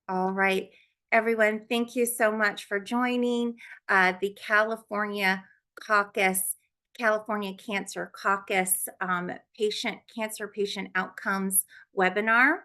All right, everyone, thank you so much for joining the California Cancer Caucus Cancer Patient Outcomes webinar.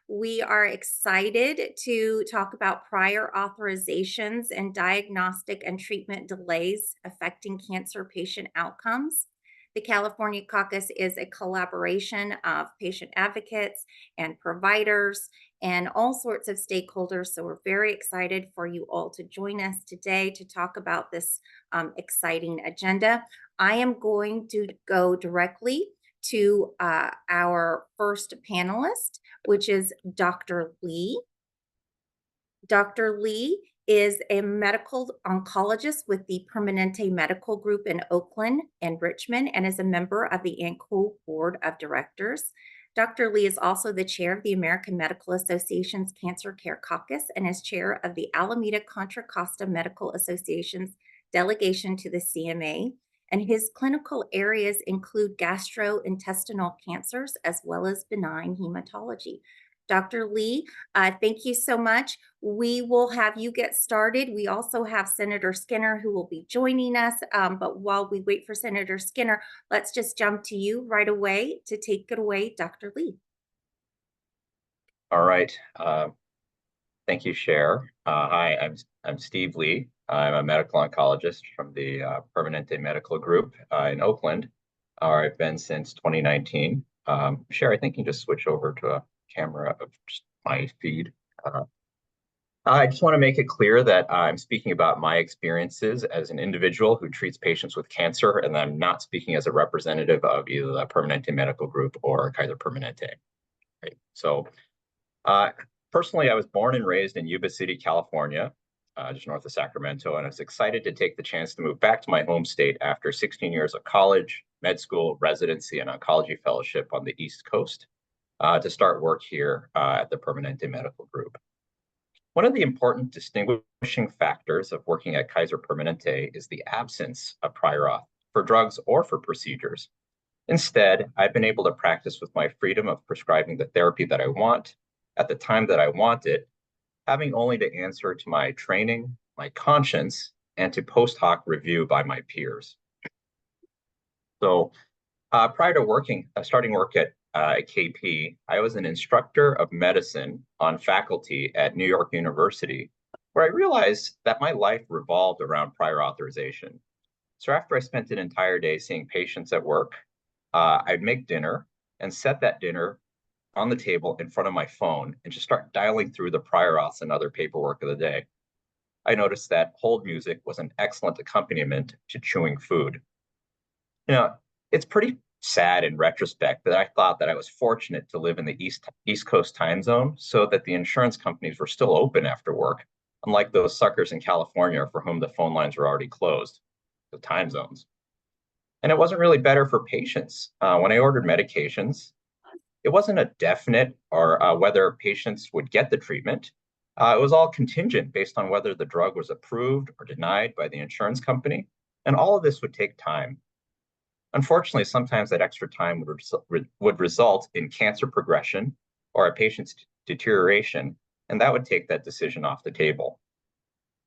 We are excited to talk about prior authorizations and diagnostic and treatment delays affecting cancer patient outcomes. The California Caucus is a collaboration of patient advocates and providers and all sorts of stakeholders. So we're very excited for you all to join us today to talk about this exciting agenda. I am going to go directly to our first panelist, which is Dr. Lee. Dr. Lee is a medical oncologist with the Permanente Medical Group in Oakland and Richmond and is a member of the ANCO Board of Directors. Dr. Lee is also the chair of the American Medical Association's Cancer Care Caucus and is chair of the Alameda Contra Costa Medical Association's delegation to the CMA. And his clinical areas include gastrointestinal cancers as well as benign hematology. Dr. Lee, thank you so much. We will have you get started. We also have Senator Skinner who will be joining us. But while we wait for Senator Skinner, let's just jump to you right away to take it away, Dr. Lee. All right. Thank you, Cher. Hi, I'm Steve Lee. I'm a medical oncologist from the Permanente Medical Group in Oakland. I've been since 2019. Cher, I think you can just switch over to a camera of just my feed. I just want to make it clear that I'm speaking about my experiences as an individual who treats patients with cancer, and I'm not speaking as a representative of either the Permanente Medical Group or Kaiser Permanente. Right. So, personally, I was born and raised in Yuba City, California, just north of Sacramento, and I was excited to take the chance to move back to my home state after 16 years of college, med school, residency, and oncology fellowship on the East Coast to start work here at the Permanente Medical Group. One of the important distinguishing factors of working at Kaiser Permanente is the absence of prior auth for drugs or for procedures. Instead, I've been able to practice with my freedom of prescribing the therapy that I want at the time that I want it, having only to answer to my training, my conscience, and to post hoc review by my peers. So prior to starting work at KP, I was an instructor of medicine on faculty at New York University, where I realized that my life revolved around prior authorization. So after I spent an entire day seeing patients at work, I'd make dinner and set that dinner on the table in front of my phone and just start dialing through the prior auths and other paperwork of the day. I noticed that hold music was an excellent accompaniment to chewing food. You know, it's pretty sad in retrospect that I thought that I was fortunate to live in the East Coast time zone so that the insurance companies were still open after work, unlike those suckers in California for whom the phone lines were already closed, the time zones. And it wasn't really better for patients. When I ordered medications, it wasn't a definite or whether patients would get the treatment. It was all contingent based on whether the drug was approved or denied by the insurance company. And all of this would take time. Unfortunately, sometimes that extra time would result in cancer progression or a patient's deterioration, and that would take that decision off the table.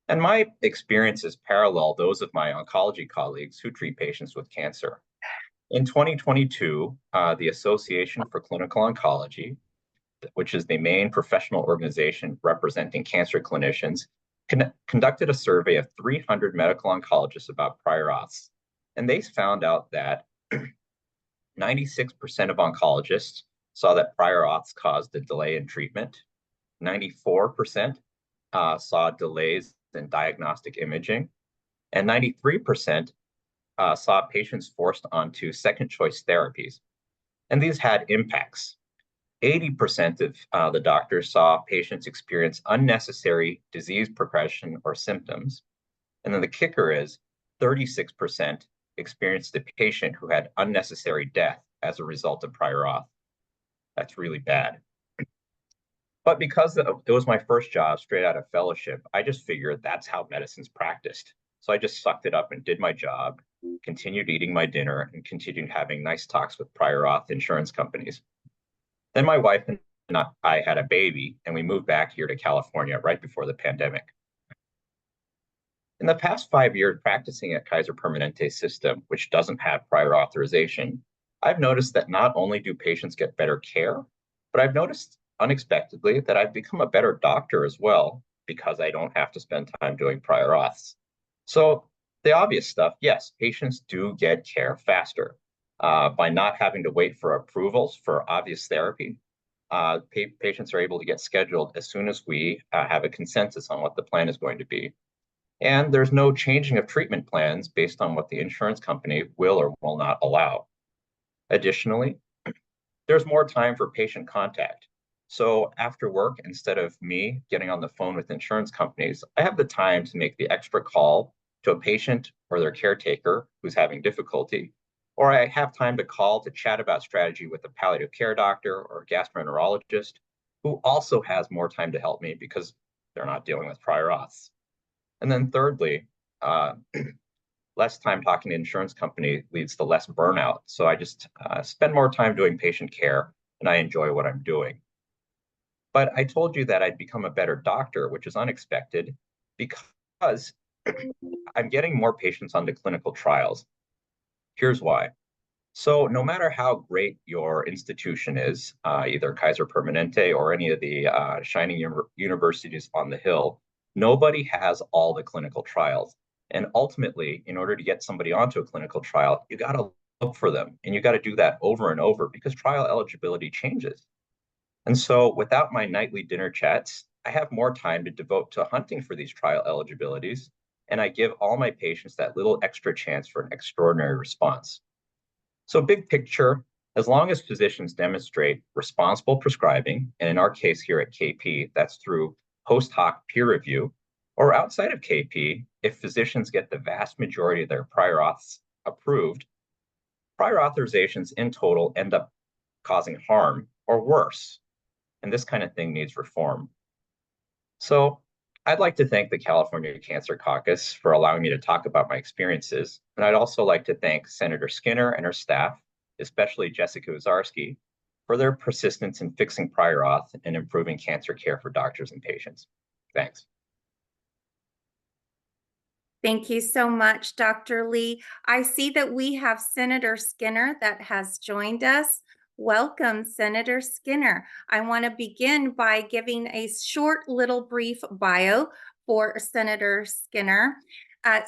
And my experiences parallel those of my oncology colleagues who treat patients with cancer. In 2022, the Association for Clinical Oncology, which is the main professional organization representing cancer clinicians, conducted a survey of 300 medical oncologists about prior auths. And they found out that 96% of oncologists saw that prior auths caused a delay in treatment. 94% saw delays in diagnostic imaging, and 93% saw patients forced onto second choice therapies. And these had impacts. 80% of the doctors saw patients experience unnecessary disease progression or symptoms. And then the kicker is 36% experienced a patient who had unnecessary death as a result of prior auth. That's really bad. But because it was my first job straight out of fellowship, I just figured that's how medicine's practiced. So I just sucked it up and did my job, continued eating my dinner, and continued having nice talks with prior auth insurance companies. Then my wife and I had a baby, and we moved back here to California right before the pandemic. In the past 5 years practicing at Kaiser Permanente system, which doesn't have prior authorization, I've noticed that not only do patients get better care, but I've noticed unexpectedly that I've become a better doctor as well because I don't have to spend time doing prior auths. So the obvious stuff, yes, patients do get care faster by not having to wait for approvals for obvious therapy. Patients are able to get scheduled as soon as we have a consensus on what the plan is going to be. And there's no changing of treatment plans based on what the insurance company will or will not allow. Additionally, there's more time for patient contact. So after work, instead of me getting on the phone with insurance companies, I have the time to make the extra call to a patient or their caretaker who's having difficulty, or I have time to call to chat about strategy with a palliative care doctor or a gastroenterologist who also has more time to help me because they're not dealing with prior auths. And then thirdly, uh, less time talking to insurance company leads to less burnout. So I just spend more time doing patient care and I enjoy what I'm doing. But I told you that I'd become a better doctor, which is unexpected because I'm getting more patients onto clinical trials. Here's why. So no matter how great your institution is, either Kaiser Permanente or any of the shining universities on the Hill, nobody has all the clinical trials. And ultimately, in order to get somebody onto a clinical trial, you got to look for them. And you got to do that over and over because trial eligibility changes. And so without my nightly dinner chats, I have more time to devote to hunting for these trial eligibilities. And I give all my patients that little extra chance for an extraordinary response. So big picture, as long as physicians demonstrate responsible prescribing, and in our case here at KP, that's through post hoc peer review, or outside of KP, if physicians get the vast majority of their prior auths approved, prior authorizations in total end up causing harm or worse. And this kind of thing needs reform. So I'd like to thank the California Cancer Caucus for allowing me to talk about my experiences. And I'd also like to thank Senator Skinner and her staff, especially Jessica Uzarski, for their persistence in fixing prior auth and improving cancer care for doctors and patients. Thanks. Thank you so much, Dr. Lee. I see that we have Senator Skinner that has joined us. Welcome, Senator Skinner. I want to begin by giving a short little brief bio for Senator Skinner.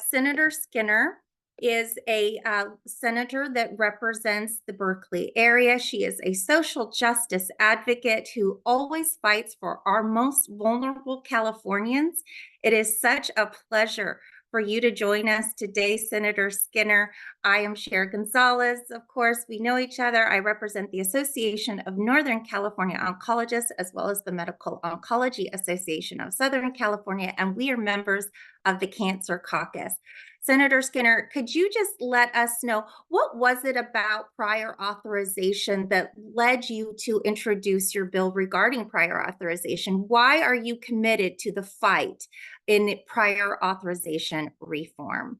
Senator Skinner is a senator that represents the Berkeley area. She is a social justice advocate who always fights for our most vulnerable Californians. It is such a pleasure for you to join us today, Senator Skinner. I am Cher Gonzalez. Of course, we know each other. I represent the Association of Northern California Oncologists, as well as the Medical Oncology Association of Southern California, and we are members of the Cancer Caucus. Senator Skinner, could you just let us know what was it about prior authorization that led you to introduce your bill regarding prior authorization? Why are you committed to the fight in prior authorization reform?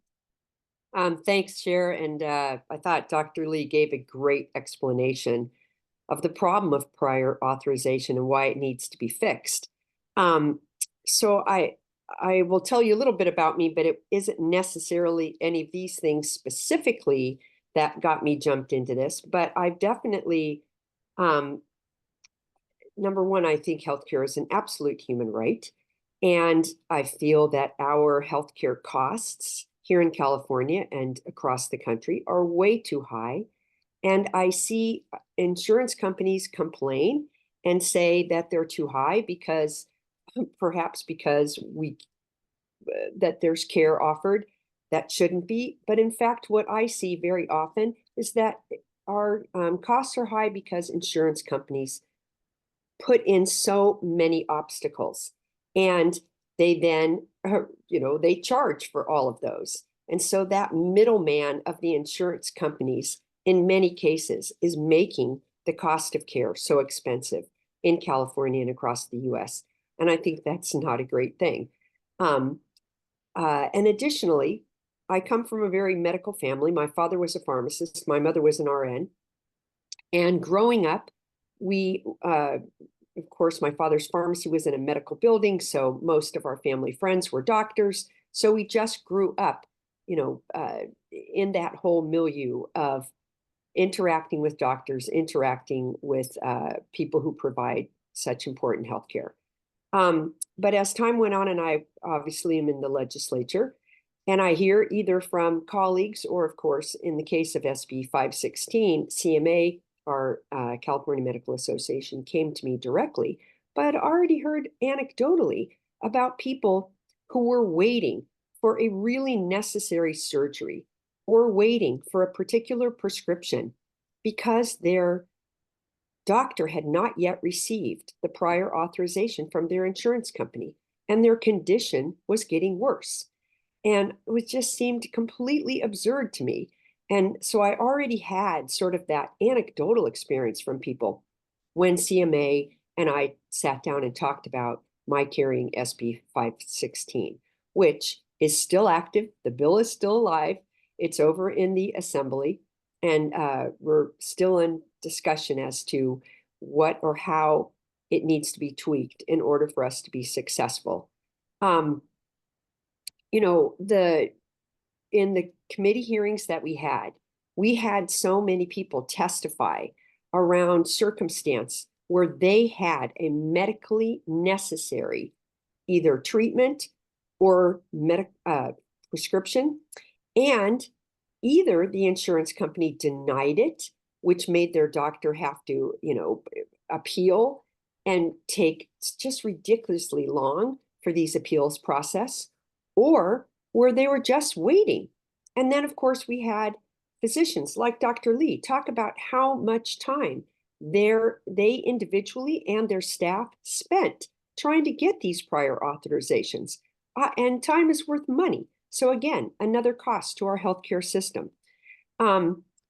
Thanks, Chair. And I thought Dr. Lee gave a great explanation of the problem of prior authorization and why it needs to be fixed. So I will tell you a little bit about me, but it isn't necessarily any of these things specifically that got me jumped into this. But I've definitely, number one, I think healthcare is an absolute human right. And I feel that our healthcare costs here in California and across the country are way too high. And I see insurance companies complain and say that they're too high because perhaps because that there's care offered that shouldn't be. But in fact, what I see very often is that our costs are high because insurance companies put in so many obstacles, and they then they charge for all of those. And so that middleman of the insurance companies in many cases is making the cost of care so expensive in California and across the US. And I think that's not a great thing. And additionally, I come from a very medical family. My father was a pharmacist. My mother was an RN. And growing up, we of course, my father's pharmacy was in a medical building, so most of our family friends were doctors. So we just grew up, in that whole milieu of interacting with doctors, interacting with people who provide such important healthcare. But as time went on, and I obviously am in the legislature, and I hear either from colleagues or, of course, in the case of SB 516, CMA, our California Medical Association, came to me directly, but I'd already heard anecdotally about people who were waiting for a really necessary surgery or waiting for a particular prescription because their doctor had not yet received the prior authorization from their insurance company, and their condition was getting worse. And it just seemed completely absurd to me. And so I already had sort of that anecdotal experience from people when CMA and I sat down and talked about my carrying SB 516, which is still active. The bill is still alive. It's over in the assembly. And we're still in discussion as to what or how it needs to be tweaked in order for us to be successful. In the committee hearings that we had so many people testify around circumstance where they had a medically necessary either treatment or prescription, and either the insurance company denied it, which made their doctor have to, appeal and take just ridiculously long for these appeals process, or where they were just waiting. And then, of course, we had physicians like Dr. Lee talk about how much time they individually and their staff spent trying to get these prior authorizations. And time is worth money. So again, another cost to our healthcare system.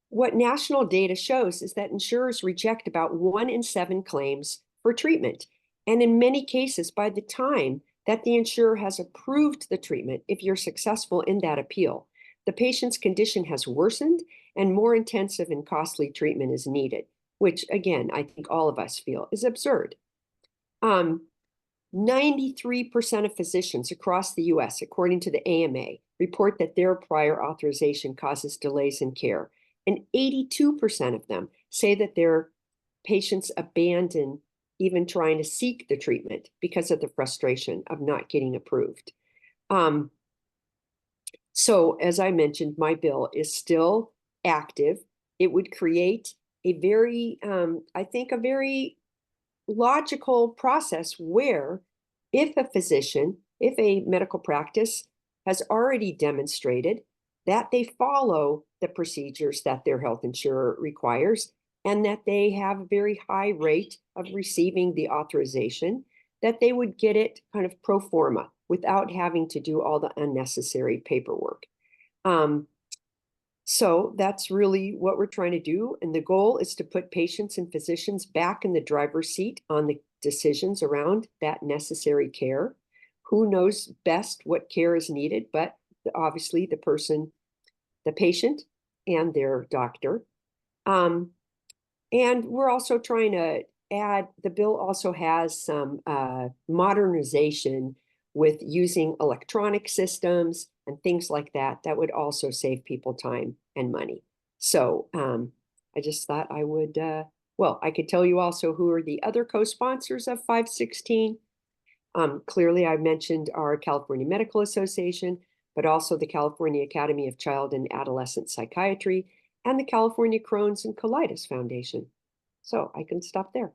What national data shows is that insurers reject about 1 in 7 claims for treatment. And in many cases, by the time that the insurer has approved the treatment, if you're successful in that appeal, the patient's condition has worsened and more intensive and costly treatment is needed, which again, I think all of us feel is absurd. 93% of physicians across the US, according to the AMA, report that their prior authorization causes delays in care. And 82% of them say that their patients abandon even trying to seek the treatment because of the frustration of not getting approved. So as I mentioned, my bill is still active. It would create a very, I think, a very logical process where if a medical practice has already demonstrated that they follow the procedures that their health insurer requires and that they have a very high rate of receiving the authorization, that they would get it kind of pro forma without having to do all the unnecessary paperwork. So that's really what we're trying to do. And the goal is to put patients and physicians back in the driver's seat on the decisions around that necessary care. Who knows best what care is needed, but obviously the patient and their doctor. And we're also trying to add, the bill also has some modernization with using electronic systems and things like that would also save people time and money. So I just thought I would, I could tell you also who are the other co-sponsors of 516. Clearly, I mentioned our California Medical Association, but also the California Academy of Child and Adolescent Psychiatry and the California Crohn's and Colitis Foundation. So I can stop there.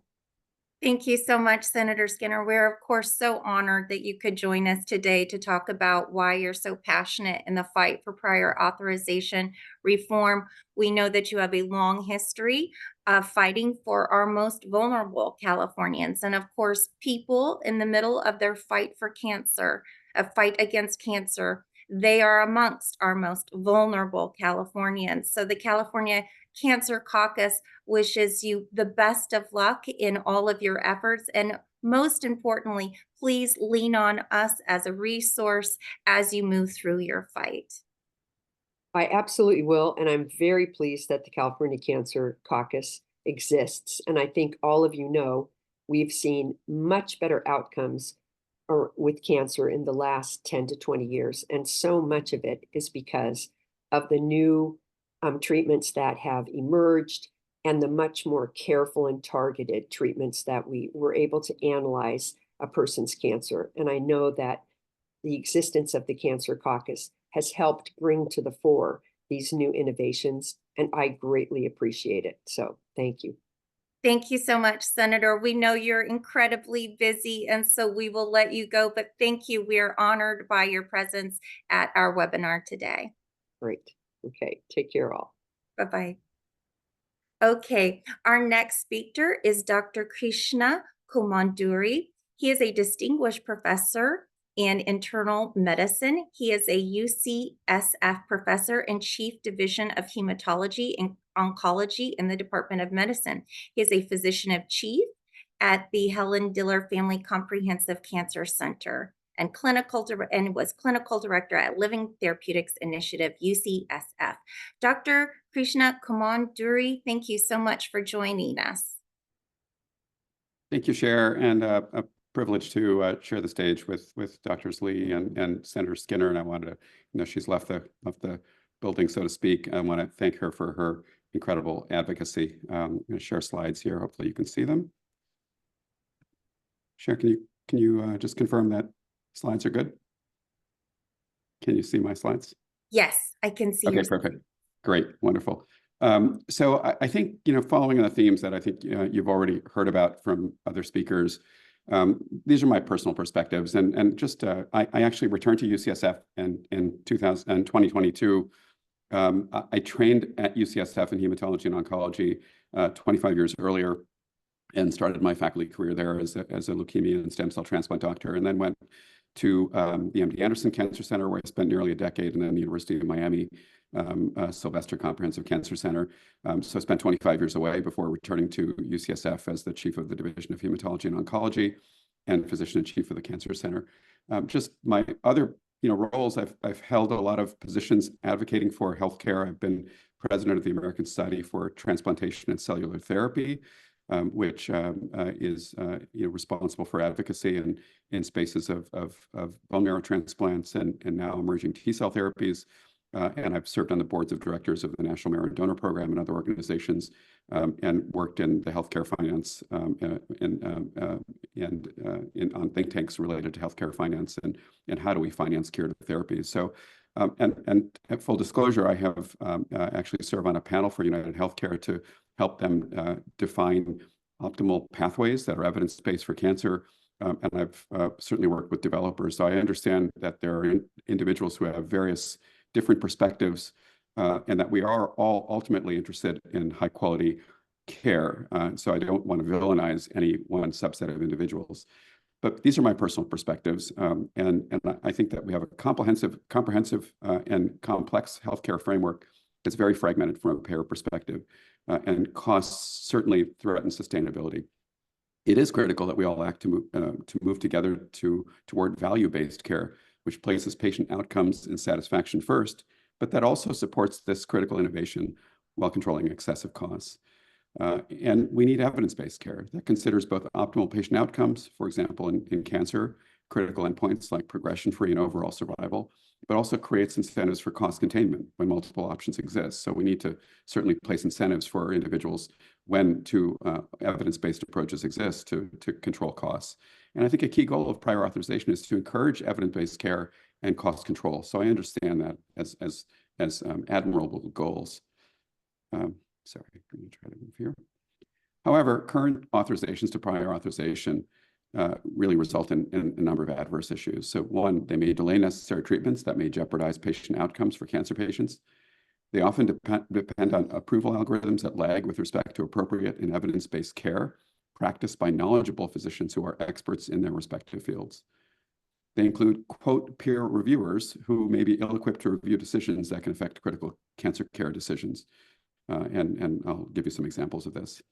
Thank you so much, Senator Skinner. We're, of course, so honored that you could join us today to talk about why you're so passionate in the fight for prior authorization reform. We know that you have a long history of fighting for our most vulnerable Californians. And of course, people in the middle of their fight for cancer, a fight against cancer, they are amongst our most vulnerable Californians. So the California Cancer Caucus wishes you the best of luck in all of your efforts. And most importantly, please lean on us as a resource as you move through your fight. I absolutely will. And I'm very pleased that the California Cancer Caucus exists. And I think all of you know we've seen much better outcomes with cancer in the last 10 to 20 years. And so much of it is because of the new treatments that have emerged and the much more careful and targeted treatments that we were able to analyze a person's cancer. And I know that the existence of the Cancer Caucus has helped bring to the fore these new innovations, and I greatly appreciate it. So thank you. Thank you so much, Senator. We know you're incredibly busy, and so we will let you go, but thank you. We are honored by your presence at our webinar today. Great. Okay. Take care all. Bye-bye. Okay, our next speaker is Dr. Krishna Komanduri. He is a distinguished professor in internal medicine. He is a UCSF professor and chief division of hematology and oncology in the Department of Medicine. He is a physician of chief at the Helen Diller Family Comprehensive Cancer Center and was clinical director at Living Therapeutics Initiative, UCSF. Dr. Krishna Komanduri, thank you so much for joining us. Thank you, Cher, and a privilege to share the stage with Drs. Lee and Senator Skinner. And I wanted to, she's left the building, so to speak. I want to thank her for her incredible advocacy. I'm going to share slides here. Hopefully, you can see them. Cher, can you just confirm that slides are good? Can you see my slides? Yes, I can see. Okay, perfect. Great, wonderful. So I think, following on the themes that I think you've already heard about from other speakers, these are my personal perspectives. And just, I actually returned to UCSF in 2022. I trained at UCSF in hematology and oncology 25 years earlier and started my faculty career there as a leukemia and stem cell transplant doctor, and then went to the MD Anderson Cancer Center, where I spent nearly a decade, and then the University of Miami Sylvester Comprehensive Cancer Center. So I spent 25 years away before returning to UCSF as the chief of the Division of Hematology and Oncology and physician in chief of the Cancer Center. Just my other roles, I've held a lot of positions advocating for healthcare. I've been president of the American Society for Transplantation and Cellular Therapy, which is responsible for advocacy in spaces of bone marrow transplants and now emerging T-cell therapies. And I've served on the boards of directors of the National Marrow Donor Program and other organizations, and worked in the healthcare finance on think tanks related to healthcare finance and how do we finance curative therapies. So, and at full disclosure, I have actually served on a panel for United Healthcare to help them define optimal pathways that are evidence-based for cancer. And I've certainly worked with developers. So I understand that there are individuals who have various different perspectives, and that we are all ultimately interested in high quality care. So I don't want to villainize any one subset of individuals. But these are my personal perspectives, and I think that we have a comprehensive and complex healthcare framework that's very fragmented from a payer perspective, and costs certainly threaten sustainability. It is critical that we all act to move together toward value-based care, which places patient outcomes and satisfaction first, but that also supports this critical innovation while controlling excessive costs. And we need evidence-based care that considers both optimal patient outcomes, for example, in cancer, critical endpoints like progression-free and overall survival, but also creates incentives for cost containment when multiple options exist. So we need to certainly place incentives for individuals when two evidence-based approaches exist to control costs. And I think a key goal of prior authorization is to encourage evidence-based care and cost control. So I understand that as admirable goals. Sorry, I'm going to try to move here. However, current authorizations to prior authorization really result in a number of adverse issues. So one, they may delay necessary treatments that may jeopardize patient outcomes for cancer patients. They often depend on approval algorithms that lag with respect to appropriate and evidence-based care practiced by knowledgeable physicians who are experts in their respective fields. They include, quote, peer reviewers who may be ill-equipped to review decisions that can affect critical cancer care decisions. And I'll give you some examples of this.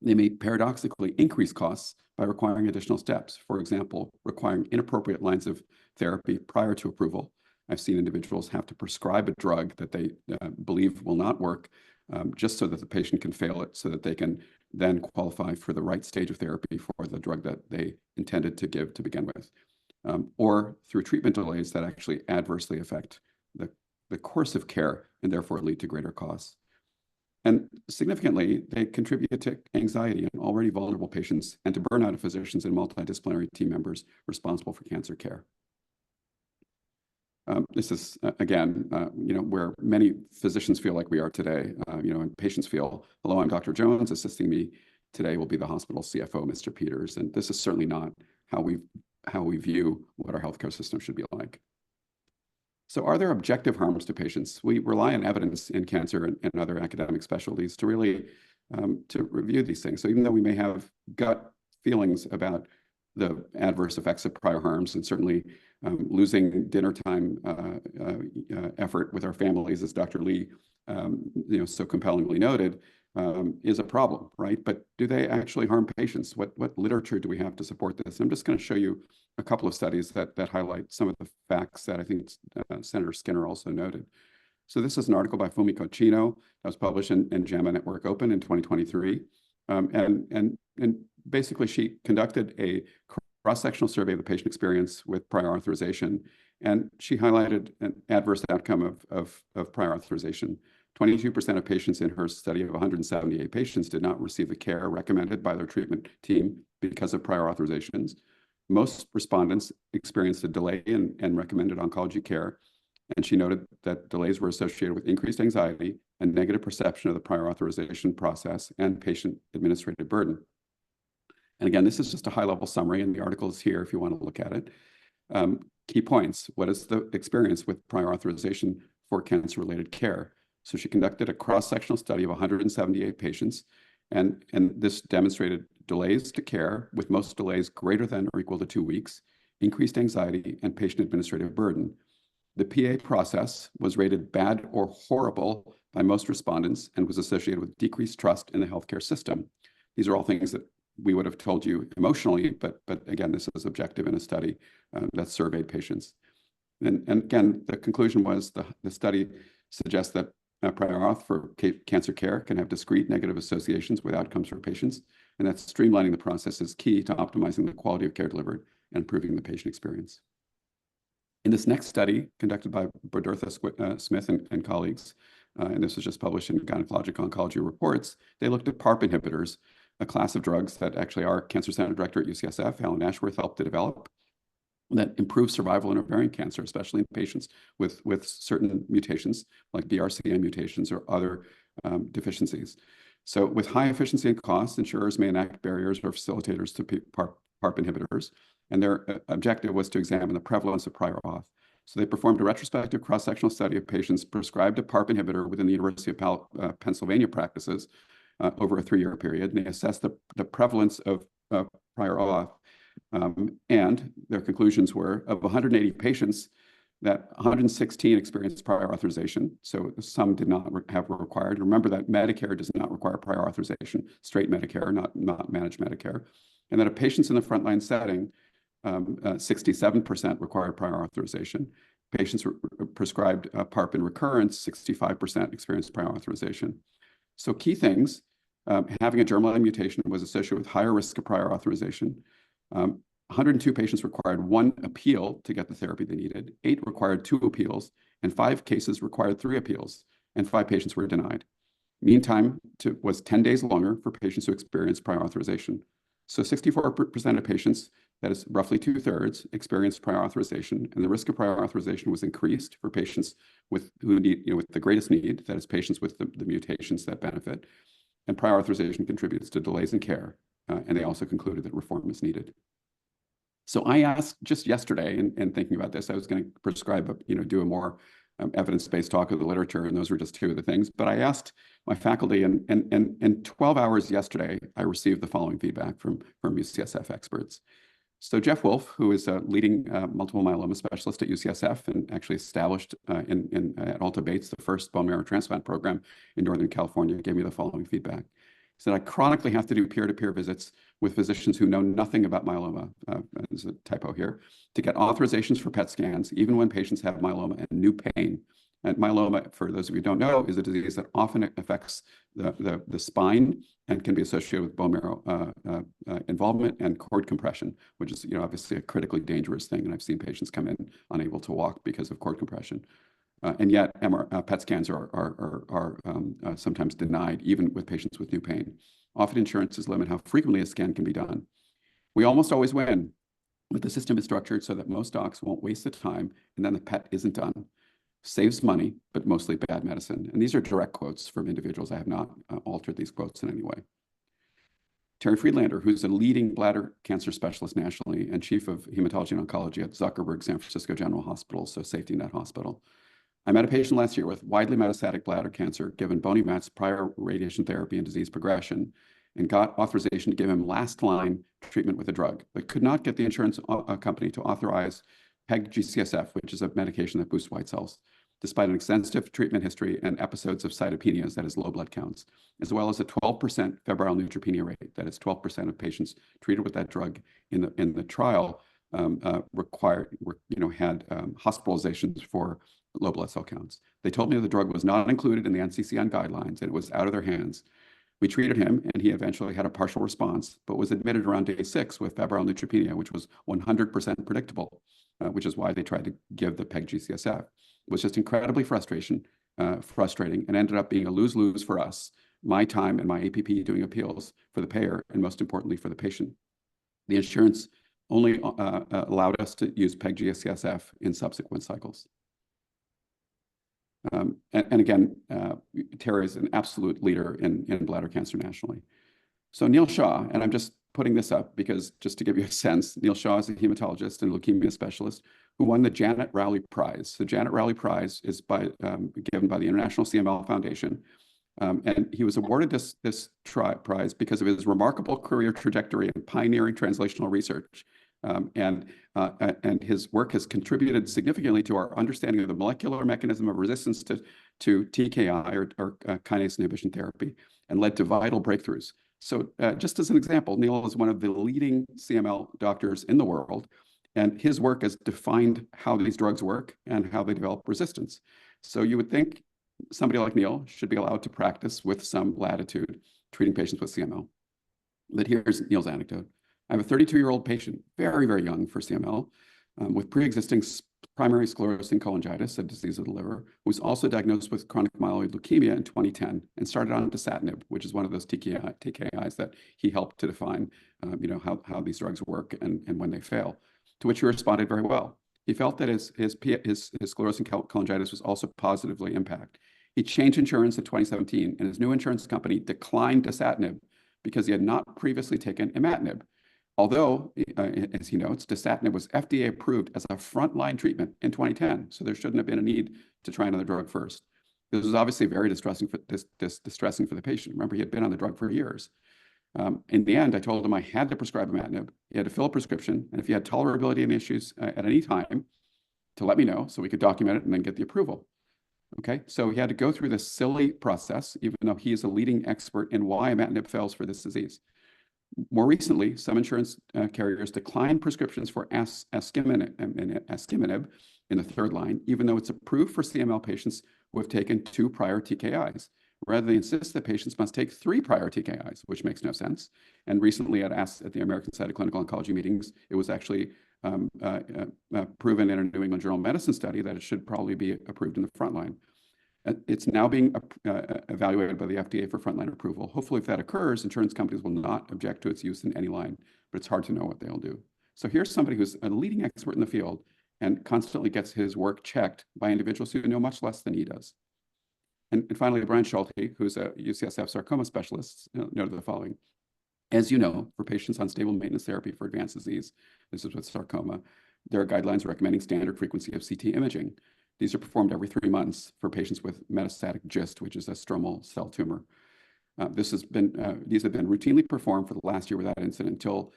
They may paradoxically increase costs by requiring additional steps. For example, requiring inappropriate lines of therapy prior to approval. I've seen individuals have to prescribe a drug that they believe will not work just so that the patient can fail it, so that they can then qualify for the right stage of therapy for the drug that they intended to give to begin with, or through treatment delays that actually adversely affect the course of care and therefore lead to greater costs. And significantly, they contribute to anxiety in already vulnerable patients and to burnout of physicians and multidisciplinary team members responsible for cancer care. This is, again, where many physicians feel like we are today, and patients feel, hello, I'm Dr. Jones, assisting me today will be the hospital CFO, Mr. Peters. And this is certainly not how we view what our healthcare system should be like. So are there objective harms to patients? We rely on evidence in cancer and other academic specialties to really to review these things. So even though we may have gut feelings about the adverse effects of prior harms, and certainly losing dinner time effort with our families, as Dr. Lee so compellingly noted, is a problem, right? But do they actually harm patients? What literature do we have to support this? I'm just going to show you a couple of studies that highlight some of the facts that I think Senator Skinner also noted. So this is an article by Fumiko Chino that was published in JAMA Network Open in 2023. And basically, she conducted a cross-sectional survey of the patient experience with prior authorization, and she highlighted an adverse outcome of prior authorization. 22% of patients in her study of 178 patients did not receive the care recommended by their treatment team because of prior authorizations. Most respondents experienced a delay in recommended oncology care, and she noted that delays were associated with increased anxiety and negative perception of the prior authorization process and patient administrative burden. And again, this is just a high-level summary, and the article is here if you want to look at it. Key points: what is the experience with prior authorization for cancer-related care? So she conducted a cross-sectional study of 178 patients, and this demonstrated delays to care, with most delays greater than or equal to 2 weeks, increased anxiety, and patient administrative burden. The PA process was rated bad or horrible by most respondents and was associated with decreased trust in the healthcare system. These are all things that we would have told you emotionally, but again, this is objective in a study that surveyed patients. And again, the conclusion was the study suggests that prior auth for cancer care can have discrete negative associations with outcomes for patients, and that streamlining the process is key to optimizing the quality of care delivered and improving the patient experience. In this next study, conducted by Bertha Smith and colleagues, and this was just published in Gynecologic Oncology Reports, they looked at PARP inhibitors, a class of drugs that actually our Cancer Center Director at UCSF, Alan Ashworth, helped to develop, that improve survival in ovarian cancer, especially in patients with certain mutations like BRCA mutations or other deficiencies. So with high efficiency and cost, insurers may enact barriers or facilitators to PARP inhibitors, and their objective was to examine the prevalence of prior auth. So they performed a retrospective cross-sectional study of patients prescribed a PARP inhibitor within the University of Pennsylvania practices over a 3-year period, and they assessed the prevalence of prior auth. And their conclusions were, of 180 patients, that 116 experienced prior authorization. So some did not have required. Remember that Medicare does not require prior authorization, straight Medicare, not managed Medicare. And that of patients in the frontline setting, 67% required prior authorization. Patients prescribed PARP in recurrence, 65% experienced prior authorization. So key things, having a germline mutation was associated with higher risk of prior authorization. 102 patients required 1 appeal to get the therapy they needed, 8 required 2 appeals, and 5 cases required 3 appeals, and 5 patients were denied. Mean time was 10 days longer for patients who experienced prior authorization. So 64% of patients, that is roughly 2/3, experienced prior authorization, and the risk of prior authorization was increased for patients with the greatest need, that is patients with the mutations that benefit. And prior authorization contributes to delays in care, and they also concluded that reform is needed. So I asked just yesterday, and thinking about this, I was going to prescribe, do a more evidence-based talk of the literature, and those were just 2 of the things. But I asked my faculty, and in 12 hours yesterday, I received the following feedback from UCSF experts. So Jeff Wolf, who is a leading multiple myeloma specialist at UCSF and actually established at Alta Bates the first bone marrow transplant program in Northern California, gave me the following feedback. He said, I chronically have to do peer-to-peer visits with physicians who know nothing about myeloma, there's a typo here, to get authorizations for PET scans, even when patients have myeloma and new pain, And myeloma, for those of you who don't know, is a disease that often affects the spine and can be associated with bone marrow involvement and cord compression, which is, obviously a critically dangerous thing. And I've seen patients come in unable to walk because of cord compression. And yet, PET scans are sometimes denied, even with patients with new pain. Often insurances limit how frequently a scan can be done. We almost always win, but the system is structured so that most docs won't waste the time, and then the PET isn't done. Saves money, but mostly bad medicine. And these are direct quotes from individuals. I have not altered these quotes in any way. Terry Friedlander, who's a leading bladder cancer specialist nationally and chief of hematology and oncology at Zuckerberg San Francisco General Hospital, so Safety Net Hospital. I met a patient last year with widely metastatic bladder cancer, given bony mets, prior radiation therapy, and disease progression, and got authorization to give him last-line treatment with a drug, but could not get the insurance company to authorize PEG-GCSF, which is a medication that boosts white cells, despite an extensive treatment history and episodes of cytopenias, that is low blood counts, as well as a 12% febrile neutropenia rate, that is 12% of patients treated with that drug in the trial had hospitalizations for low blood cell counts. They told me the drug was not included in the NCCN guidelines and it was out of their hands. We treated him and he eventually had a partial response, but was admitted around day 6 with febrile neutropenia, which was 100% predictable, which is why they tried to give the PEG-GCSF. It was just incredibly frustrating and ended up being a lose-lose for us, my time and my APP doing appeals for the payer, and most importantly for the patient. The insurance only allowed us to use PEG-GCSF in subsequent cycles. And again, Terry is an absolute leader in bladder cancer nationally. So Neil Shaw, and I'm just putting this up because just to give you a sense, Neil Shaw is a hematologist and leukemia specialist who won the Janet Rowley Prize. The Janet Rowley Prize is given by the International CML Foundation. And he was awarded this prize because of his remarkable career trajectory in pioneering translational research. And his work has contributed significantly to our understanding of the molecular mechanism of resistance to TKI or kinase inhibition therapy, and led to vital breakthroughs. So just as an example, Neil is one of the leading CML doctors in the world, and his work has defined how these drugs work and how they develop resistance. So you would think somebody like Neil should be allowed to practice with some latitude treating patients with CML. But here's Neil's anecdote. I have a 32-year-old patient, very, very young for CML, with pre-existing primary sclerosing cholangitis, a disease of the liver, who was also diagnosed with chronic myeloid leukemia in 2010 and started on dasatinib, which is one of those TKIs that he helped to define, how these drugs work and when they fail, to which he responded very well. He felt that his sclerosing cholangitis was also positively impacted. He changed insurance in 2017, and his new insurance company declined dasatinib because he had not previously taken imatinib. Although, as he notes, dasatinib was FDA approved as a frontline treatment in 2010, so there shouldn't have been a need to try another drug first. This was obviously very distressing for the patient. Remember, he had been on the drug for years. In the end, I told him I had to prescribe imatinib. He had to fill a prescription, and if he had tolerability and issues at any time, to let me know so we could document it and then get the approval. Okay, so he had to go through this silly process, even though he is a leading expert in why imatinib fails for this disease. More recently, some insurance carriers declined prescriptions for asciminib in the third line, even though it's approved for CML patients who have taken 2 prior TKIs. Rather, they insist that patients must take 3 prior TKIs, which makes no sense. And recently at the American Society of Clinical Oncology meetings, it was actually proven in a New England Journal of Medicine study that it should probably be approved in the frontline. It's now being evaluated by the FDA for frontline approval. Hopefully, if that occurs, insurance companies will not object to its use in any line, but it's hard to know what they'll do. So here's somebody who's a leading expert in the field and constantly gets his work checked by individuals who know much less than he does. And finally, Brian Schulte, who's a UCSF sarcoma specialist, noted the following. As you know, for patients on stable maintenance therapy for advanced disease, this is with sarcoma, there are guidelines recommending standard frequency of CT imaging. These are performed every 3 months for patients with metastatic GIST, which is a stromal cell tumor. These have been routinely performed for the last year without incident until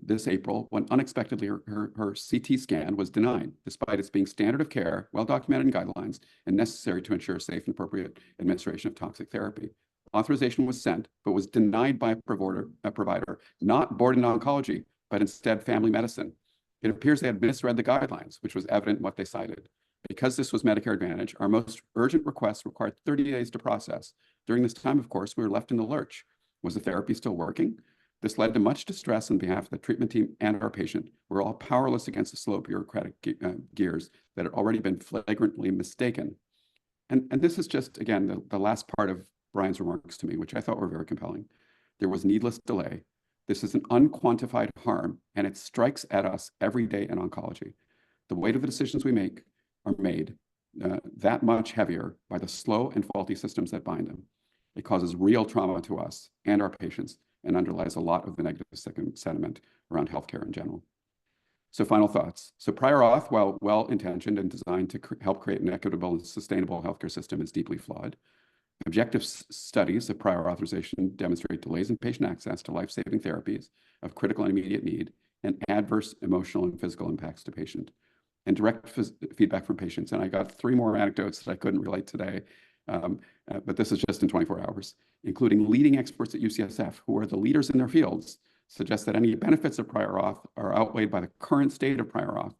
this April, when unexpectedly her CT scan was denied, despite its being standard of care, well documented in guidelines, and necessary to ensure safe and appropriate administration of toxic therapy. Authorization was sent, but was denied by a provider, not board in oncology, but instead family medicine. It appears they had misread the guidelines, which was evident in what they cited. Because this was Medicare Advantage, our most urgent requests required 30 days to process. During this time, of course, we were left in the lurch. Was the therapy still working? This led to much distress on behalf of the treatment team and our patient. We're all powerless against the slow bureaucratic gears that had already been flagrantly mistaken. And this is just, again, the last part of Brian's remarks to me, which I thought were very compelling. There was needless delay. This is an unquantified harm, and it strikes at us every day in oncology. The weight of the decisions we make are made that much heavier by the slow and faulty systems that bind them. It causes real trauma to us and our patients and underlies a lot of the negative sentiment around healthcare in general. So final thoughts. So prior auth, while well-intentioned and designed to help create an equitable and sustainable healthcare system, is deeply flawed. Objective studies of prior authorization demonstrate delays in patient access to life-saving therapies of critical and immediate need and adverse emotional and physical impacts to patient. And direct feedback from patients. And I got 3 more anecdotes that I couldn't relate today, but this is just in 24 hours, including leading experts at UCSF, who are the leaders in their fields, suggest that any benefits of prior auth are outweighed by the current state of prior auth,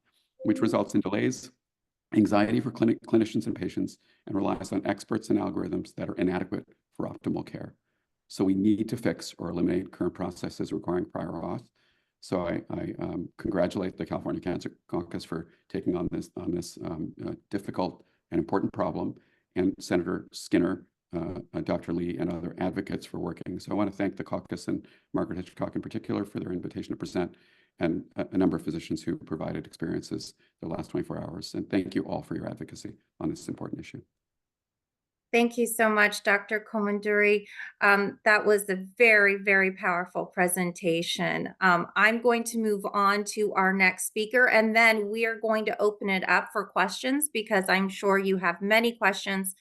which results in delays, anxiety for clinicians and patients, and relies on experts and algorithms that are inadequate for optimal care. So we need to fix or eliminate current processes requiring prior auth. So I congratulate the California Cancer Caucus for taking on this difficult and important problem, and Senator Skinner, Dr. Lee, and other advocates for working. So I want to thank the caucus and Margaret Hitchcock in particular for their invitation to present, and a number of physicians who provided experiences the last 24 hours. And thank you all for your advocacy on this important issue. Thank you so much, Dr. Komanduri. That was a very, very powerful presentation. I'm going to move on to our next speaker, and then we are going to open it up for questions, because I'm sure you have many questions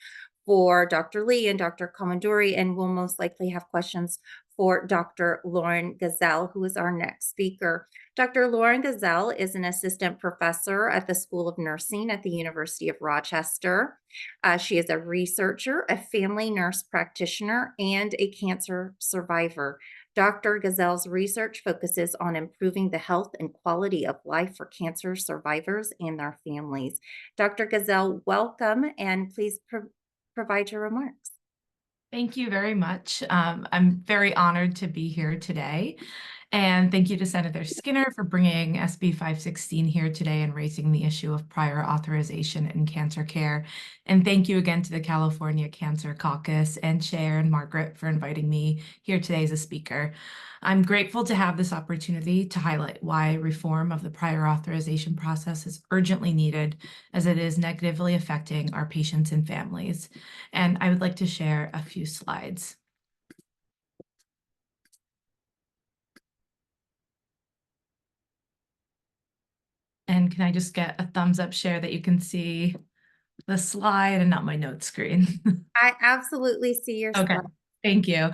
for Dr. Lee and Dr. Komanduri, and we'll most likely have questions for Dr. Lauren Gazelle, who is our next speaker. Dr. Lauren Gazelle is an assistant professor at the School of Nursing at the University of Rochester. She is a researcher, a family nurse practitioner, and a cancer survivor. Dr. Gazelle's research focuses on improving the health and quality of life for cancer survivors and their families. Dr. Gazelle, welcome, and please provide your remarks. Thank you very much. I'm very honored to be here today. And thank you to Senator Skinner for bringing SB 516 here today and raising the issue of prior authorization in cancer care. And thank you again to the California Cancer Caucus and Chair and Margaret for inviting me here today as a speaker. I'm grateful to have this opportunity to highlight why reform of the prior authorization process is urgently needed, as it is negatively affecting our patients and families. And I would like to share a few slides. And can I just get a thumbs up share that you can see the slide and not my note screen? I absolutely see your Okay. slide. Thank you.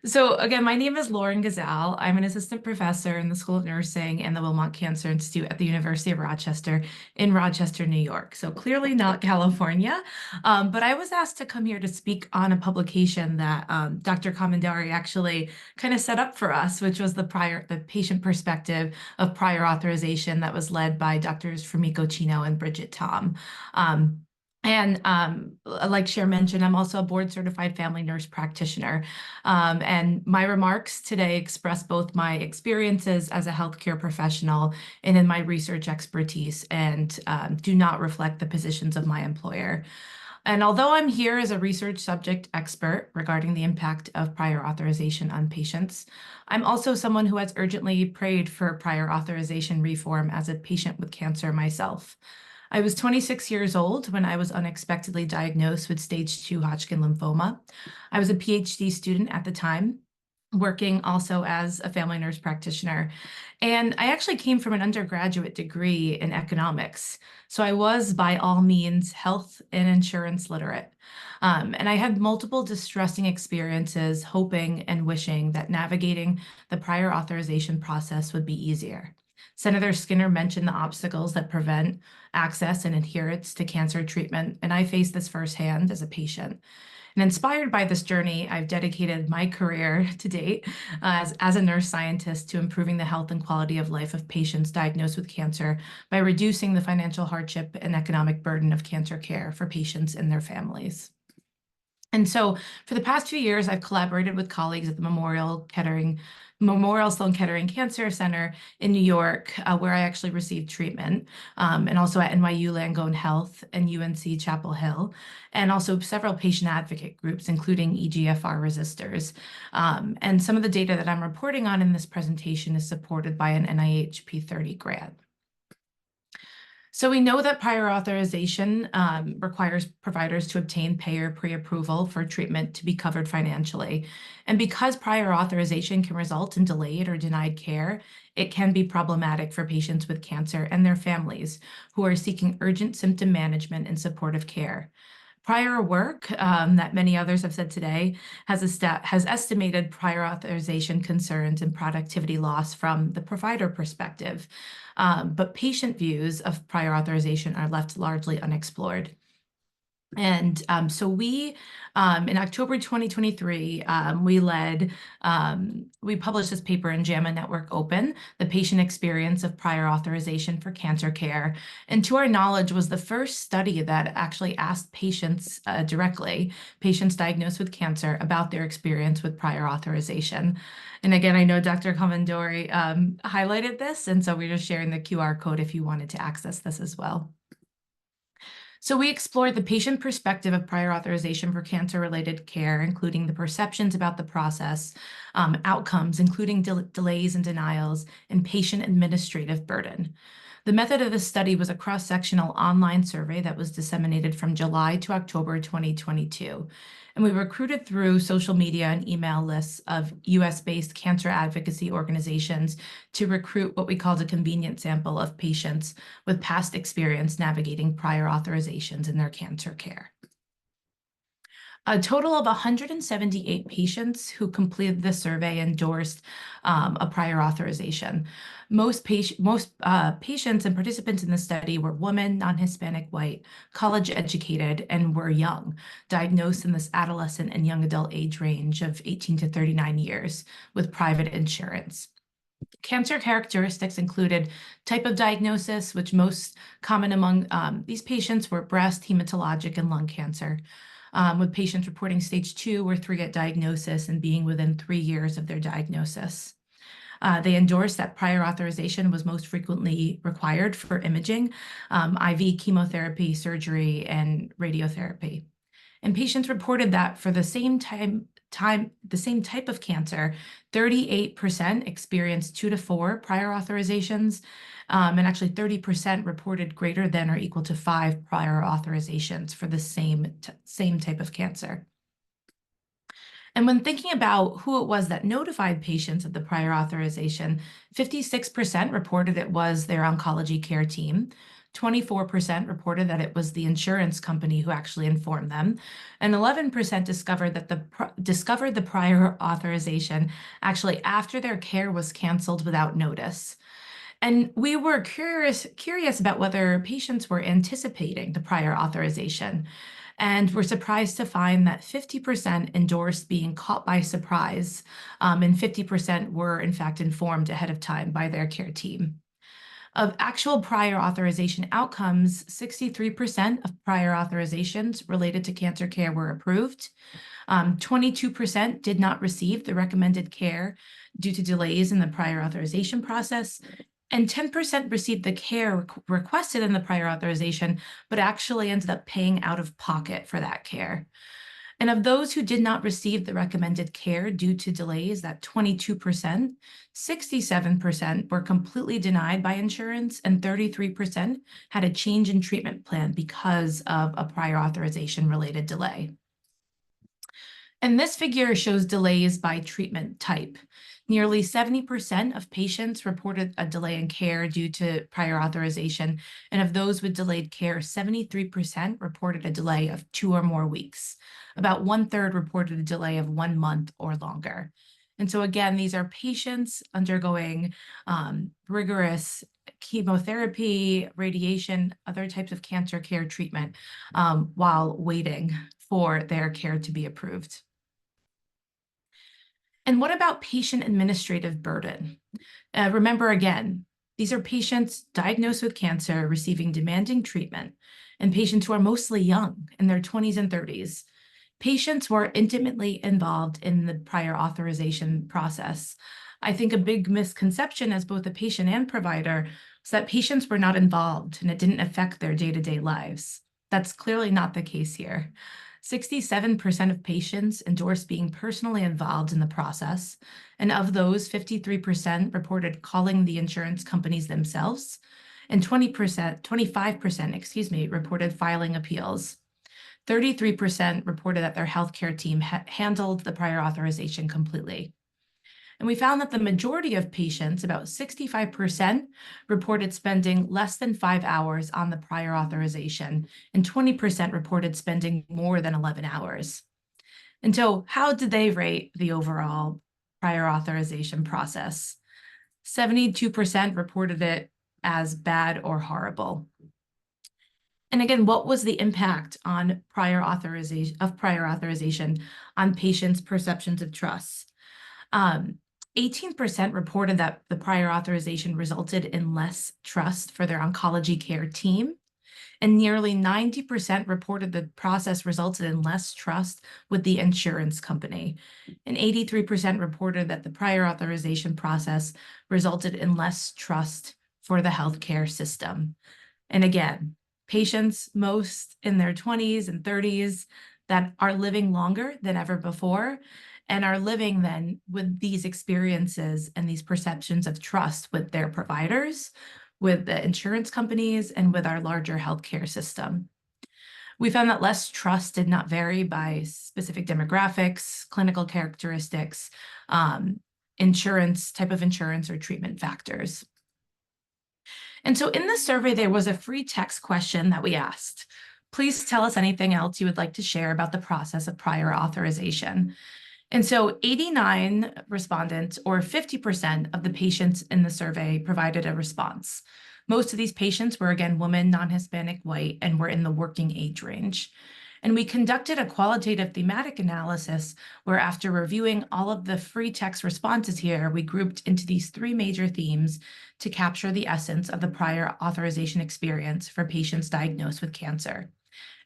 So again, my name is Lauren Gazelle. I'm an assistant professor in the School of Nursing and the Wilmot Cancer Institute at the University of Rochester in Rochester, New York. So clearly not California, but I was asked to come here to speak on a publication that Dr. Komanduri actually kind of set up for us, which was the patient perspective of prior authorization that was led by Drs. Fumiko Chino and Bridget Tom. And like Cher mentioned, I'm also a board-certified family nurse practitioner. And my remarks today express both my experiences as a healthcare professional and in my research expertise, and do not reflect the positions of my employer. And although I'm here as a research subject expert regarding the impact of prior authorization on patients, I'm also someone who has urgently prayed for prior authorization reform as a patient with cancer myself. I was 26 years old when I was unexpectedly diagnosed with stage 2 Hodgkin lymphoma. I was a PhD student at the time, working also as a family nurse practitioner. And I actually came from an undergraduate degree in economics. So I was by all means health and insurance literate. And I had multiple distressing experiences, hoping and wishing that navigating the prior authorization process would be easier. Senator Skinner mentioned the obstacles that prevent access and adherence to cancer treatment, and I faced this firsthand as a patient. And inspired by this journey, I've dedicated my career to date as a nurse scientist to improving the health and quality of life of patients diagnosed with cancer by reducing the financial hardship and economic burden of cancer care for patients and their families. And so for the past few years, I've collaborated with colleagues at the Memorial Sloan Kettering Cancer Center in New York, where I actually received treatment, and also at NYU Langone Health and UNC Chapel Hill, and also several patient advocate groups, including EGFR resistors. And some of the data that I'm reporting on in this presentation is supported by an NIH P30 grant. So we know that prior authorization requires providers to obtain payer pre-approval for treatment to be covered financially. And because prior authorization can result in delayed or denied care, it can be problematic for patients with cancer and their families who are seeking urgent symptom management and supportive care. Prior work that many others have said today has estimated prior authorization concerns and productivity loss from the provider perspective, but patient views of prior authorization are left largely unexplored. And so we, in October 2023, we published this paper in JAMA Network Open, The Patient Experience of Prior Authorization for Cancer Care. And to our knowledge, was the first study that actually asked patients directly, patients diagnosed with cancer, about their experience with prior authorization. And again, I know Dr. Comandori highlighted this, and so we're just sharing the QR code if you wanted to access this as well. So we explored the patient perspective of prior authorization for cancer-related care, including the perceptions about the process, outcomes, including delays and denials, and patient administrative burden. The method of this study was a cross-sectional online survey that was disseminated from July to October 2022. And we recruited through social media and email lists of US-based cancer advocacy organizations to recruit what we called a convenient sample of patients with past experience navigating prior authorizations in their cancer care. A total of 178 patients who completed the survey endorsed a prior authorization. Most patients and participants in the study were women, non-Hispanic, white, college educated, and were young, diagnosed in this adolescent and young adult age range of 18 to 39 years with private insurance. Cancer characteristics included type of diagnosis, which most common among these patients were breast, hematologic, and lung cancer, with patients reporting stage 2 or 3 at diagnosis and being within 3 years of their diagnosis. They endorsed that prior authorization was most frequently required for imaging, IV chemotherapy, surgery, and radiotherapy. And patients reported that for the same type of cancer, 38% experienced 2 to 4 prior authorizations, and actually 30% reported greater than or equal to 5 prior authorizations for the same type of cancer. And when thinking about who it was that notified patients of the prior authorization, 56% reported it was their oncology care team. 24% reported that it was the insurance company who actually informed them, and 11% discovered the prior authorization actually after their care was canceled without notice. And we were curious about whether patients were anticipating the prior authorization, and we're surprised to find that 50% endorsed being caught by surprise, and 50% were in fact informed ahead of time by their care team. Of actual prior authorization outcomes, 63% of prior authorizations related to cancer care were approved. 22% did not receive the recommended care due to delays in the prior authorization process, and 10% received the care requested in the prior authorization, but actually ended up paying out of pocket for that care. And of those who did not receive the recommended care due to delays, that 22%, 67% were completely denied by insurance, and 33% had a change in treatment plan because of a prior authorization related delay. And this figure shows delays by treatment type. Nearly 70% of patients reported a delay in care due to prior authorization, and of those with delayed care, 73% reported a delay of 2 or more weeks. About 1/3 reported a delay of 1 month or longer. And so again, these are patients undergoing rigorous chemotherapy, radiation, other types of cancer care treatment while waiting for their care to be approved. And what about patient administrative burden? Remember again, these are patients diagnosed with cancer, receiving demanding treatment, and patients who are mostly young, in their 20s and 30s. Patients were intimately involved in the prior authorization process. I think a big misconception as both a patient and provider is that patients were not involved and it didn't affect their day-to-day lives. That's clearly not the case here. 67% of patients endorsed being personally involved in the process, and of those, 53% reported calling the insurance companies themselves, and 25%, reported filing appeals. 33% reported that their healthcare team handled the prior authorization completely. And we found that the majority of patients, about 65%, reported spending less than 5 hours on the prior authorization, and 20% reported spending more than 11 hours. And so how did they rate the overall prior authorization process? 72% reported it as bad or horrible. And again, what was the impact on prior authorization on patients' perceptions of trust? 18% reported that the prior authorization resulted in less trust for their oncology care team, and nearly 90% reported the process resulted in less trust with the insurance company. And 83% reported that the prior authorization process resulted in less trust for the healthcare system. And again, patients, most in their 20s and 30s, that are living longer than ever before, and are living then with these experiences and these perceptions of trust with their providers, with the insurance companies, and with our larger healthcare system. We found that less trust did not vary by specific demographics, clinical characteristics, insurance, type of insurance, or treatment factors. And so in this survey, there was a free text question that we asked. Please tell us anything else you would like to share about the process of prior authorization. And so 89 respondents, or 50% of the patients in the survey, provided a response. Most of these patients were, again, women, non-Hispanic, white, and were in the working age range. And we conducted a qualitative thematic analysis where, after reviewing all of the free text responses here, we grouped into these 3 major themes to capture the essence of the prior authorization experience for patients diagnosed with cancer.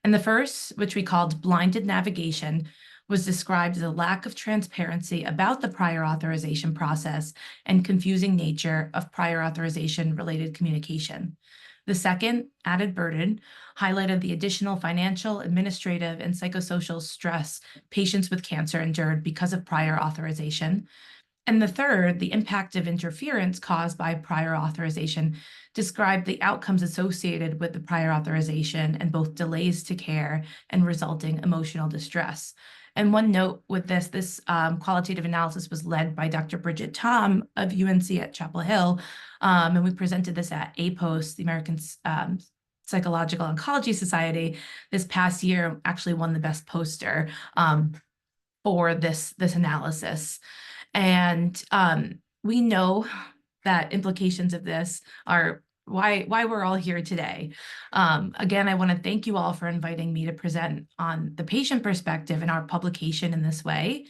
And the first, which we called blinded navigation, was described as a lack of transparency about the prior authorization process and confusing nature of prior authorization-related communication. The second, added burden, highlighted the additional financial, administrative, and psychosocial stress patients with cancer endured because of prior authorization. And the third, the impact of interference caused by prior authorization, described the outcomes associated with the prior authorization and both delays to care and resulting emotional distress. And one note with this qualitative analysis was led by Dr. Bridget Tom of UNC at Chapel Hill, and we presented this at APOS, the American Psychological Oncology Society, this past year. Actually won the best poster for this analysis. And we know that implications of this are why we're all here today. Again, I want to thank you all for inviting me to present on the patient perspective in our publication in this way.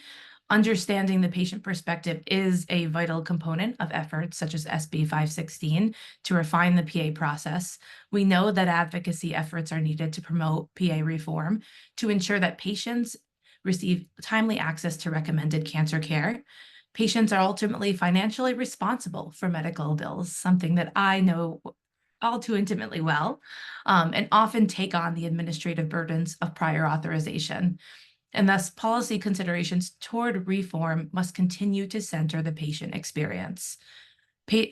Understanding the patient perspective is a vital component of efforts such as SB 516 to refine the PA process. We know that advocacy efforts are needed to promote PA reform to ensure that patients receive timely access to recommended cancer care. Patients are ultimately financially responsible for medical bills, something that I know all too intimately well, and often take on the administrative burdens of prior authorization. And thus, policy considerations toward reform must continue to center the patient experience.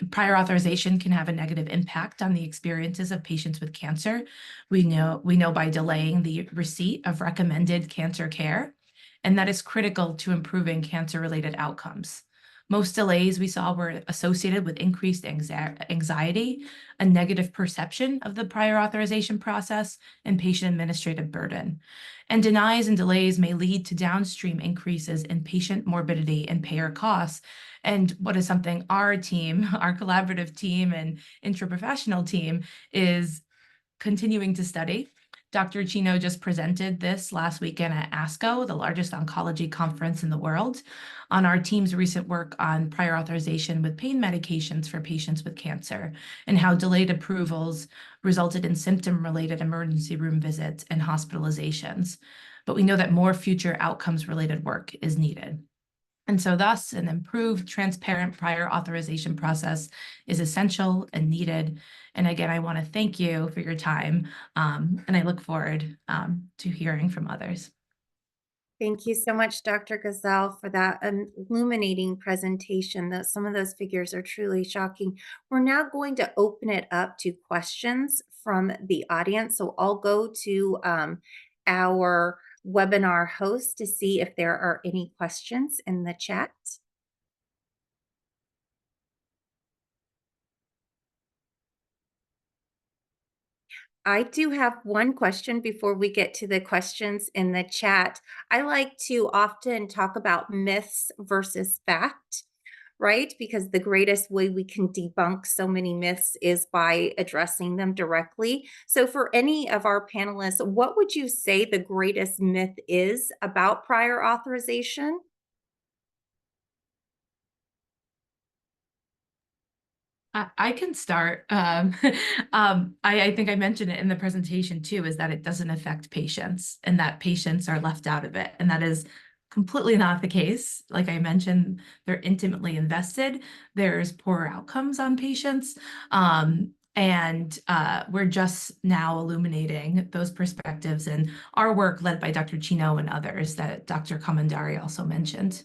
Prior authorization can have a negative impact on the experiences of patients with cancer. We know by delaying the receipt of recommended cancer care, and that is critical to improving cancer-related outcomes. Most delays we saw were associated with increased anxiety, a negative perception of the prior authorization process, and patient administrative burden. And denies and delays may lead to downstream increases in patient morbidity and payer costs. And what is something our team, our collaborative team and intraprofessional team, is continuing to study Dr. Chino just presented this last weekend at ASCO, the largest oncology conference in the world, on our team's recent work on prior authorization with pain medications for patients with cancer and how delayed approvals resulted in symptom-related emergency room visits and hospitalizations. But we know that more future outcomes-related work is needed. And so thus, an improved, transparent prior authorization process is essential and needed. And again, I want to thank you for your time, and I look forward to hearing from others. Thank you so much, Dr. Gazelle, for that illuminating presentation. Some of those figures are truly shocking. We're now going to open it up to questions from the audience. So I'll go to our webinar host to see if there are any questions in the chat. I do have one question before we get to the questions in the chat. I like to often talk about myths versus fact, right? Because the greatest way we can debunk so many myths is by addressing them directly. So for any of our panelists, what would you say the greatest myth is about prior authorization? I can start. I think I mentioned it in the presentation too, is that it doesn't affect patients and that patients are left out of it. And that is completely not the case. Like I mentioned, they're intimately invested. There's poorer outcomes on patients. And we're just now illuminating those perspectives in our work led by Dr. Chino and others that Dr. Comandari also mentioned.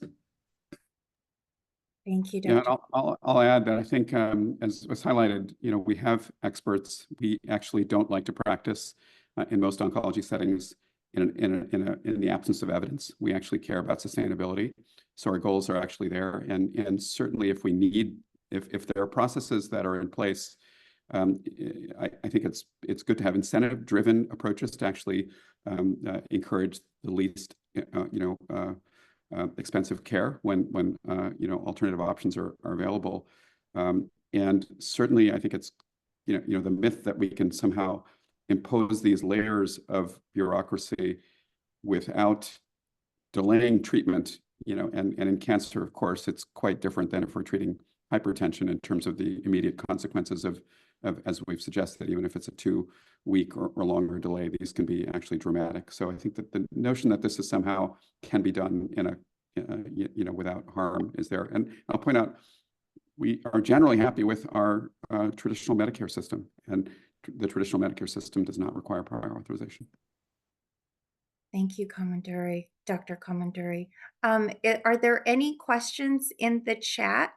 Thank you, Yeah, Dr. I'll add that I think, as was highlighted, we have experts. We actually don't like to practice in most oncology settings in the absence of evidence. We actually care about sustainability, so our goals are actually there. And certainly, if there are processes that are in place, I think it's good to have incentive-driven approaches to actually encourage the least, expensive care when alternative options are available. And certainly, I think it's the myth that we can somehow impose these layers of bureaucracy without delaying treatment. And in cancer, of course, it's quite different than if we're treating hypertension in terms of the immediate consequences of as we've suggested, even if it's a 2-week or longer delay, these can be actually dramatic. So I think that the notion that this is somehow can be done in a without harm is there. And I'll point out, we are generally happy with our traditional Medicare system, and the traditional Medicare system does not require prior authorization. Thank you, Dr. Comandari. Are there any questions in the chat?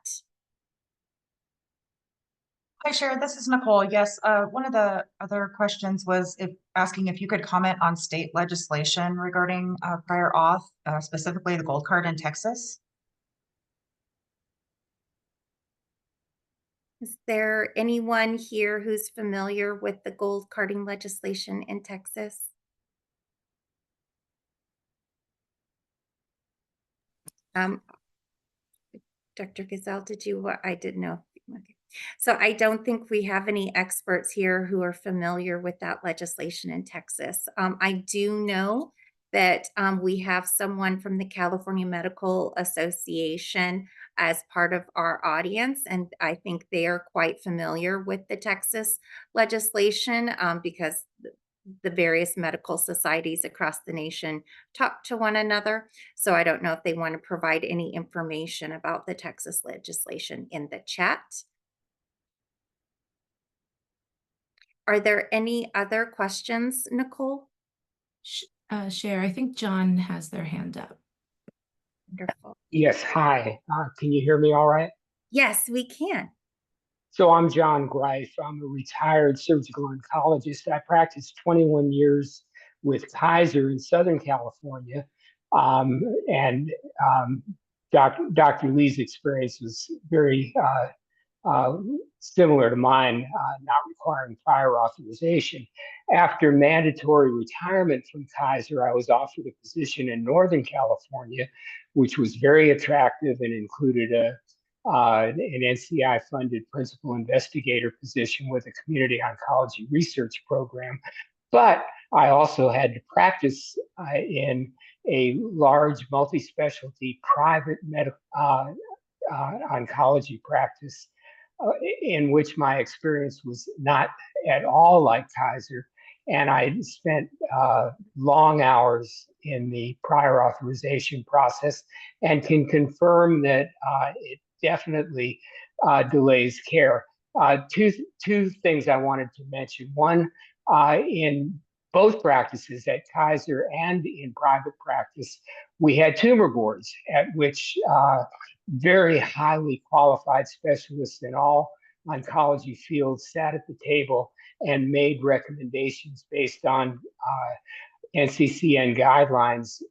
Hi, Cher. This is Nicole. Yes, one of the other questions was asking if you could comment on state legislation regarding prior auth, specifically the gold card in Texas. Is there anyone here who's familiar with the gold carding legislation in Texas? Dr. Gazelle, I didn't know. Okay. So I don't think we have any experts here who are familiar with that legislation in Texas. I do know that we have someone from the California Medical Association as part of our audience, and I think they are quite familiar with the Texas legislation because the various medical societies across the nation talk to one another. So I don't know if they want to provide any information about the Texas legislation in the chat. Are there any other questions, Nicole? Cher, I think John has their hand up. Wonderful. Yes, hi. Can you hear me all right? Yes, we can. So I'm John Greif. I'm a retired surgical oncologist. I practiced 21 years with Kaiser in Southern California. Dr. Lee's experience was very similar to mine, not requiring prior authorization. After mandatory retirement from Kaiser, I was offered a position in Northern California, which was very attractive and included an NCI-funded principal investigator position with a community oncology research program. But I also had to practice in a large multi-specialty private medical oncology practice, in which my experience was not at all like Kaiser. And I spent long hours in the prior authorization process and can confirm that it definitely delays care. Two things I wanted to mention. One, in both practices at Kaiser and in private practice, we had tumor boards at which very highly qualified specialists in all oncology fields sat at the table and made recommendations based on NCCN guidelines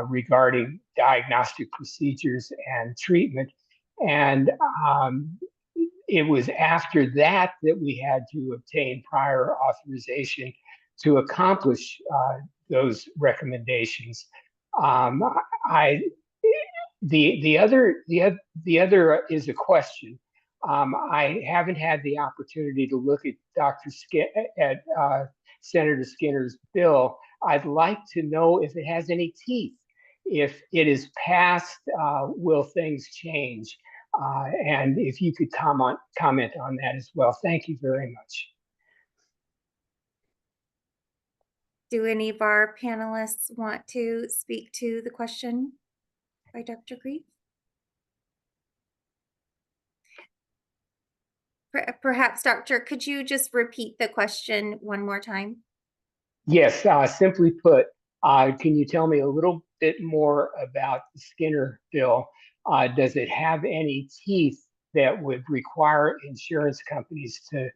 regarding diagnostic procedures and treatment. And it was after that that we had to obtain prior authorization to accomplish those recommendations. I the other is a question. I haven't had the opportunity to look at Senator Skinner's bill. I'd like to know if it has any teeth. If it is passed, will things change? And if you could comment on that as well. Thank you very much. Do any of our panelists want to speak to the question by Dr. Grief? Perhaps, Doctor, could you just repeat the question one more time? Yes, simply put, can you tell me a little bit more about the Skinner bill? Does it have any teeth that would require insurance companies to